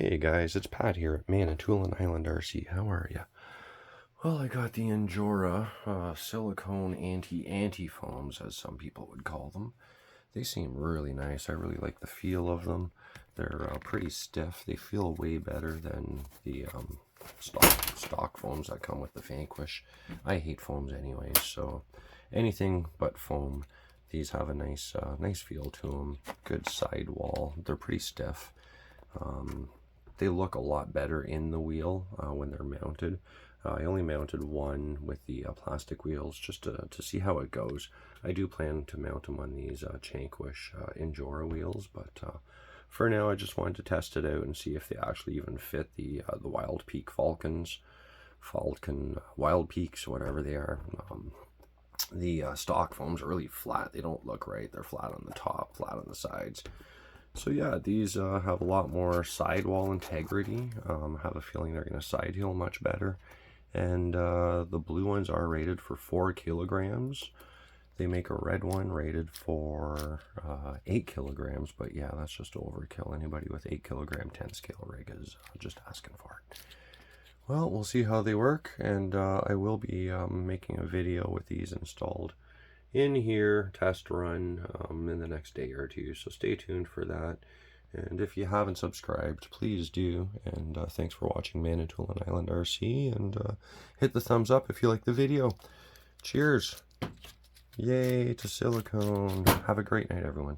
Hey guys, it's Pat here at Manitoulin Island RC. How are ya? Well, I got the Injora silicone anti-foams, as some people would call them. They seem really nice. I really like the feel of them. They're pretty stiff. They feel way better than the stock foams that come with the Vanquish. I hate foams anyways, so anything but foam. These have a nice feel to them. Good sidewall. They're pretty stiff. They look a lot better in the wheel when they're mounted. I only mounted one with the plastic wheels just to see how it goes. I do plan to mount them on these Vanquish Injora wheels, but for now I just wanted to test it out and see if they actually even fit the WildPeak Falcon WildPeaks, whatever they are. The stock foams are really flat. They don't look right. They're flat on the top, flat on the sides. So yeah, these have a lot more sidewall integrity. Have a feeling they're going to side heel much better. And the blue ones are rated for 4 kilograms. They make a red one rated for 8 kilograms, but yeah, that's just overkill. Anybody with 8 kilogram 10 scale rig is just asking for it. Well, we'll see how they work, and I will be making a video with these installed in here, test run in the next day or two, so stay tuned for that. And if you haven't subscribed, please do. And thanks for watching Manitoulin Island RC, and hit the thumbs up if you like the video. Cheers! Yay to silicone! Have a great night, everyone.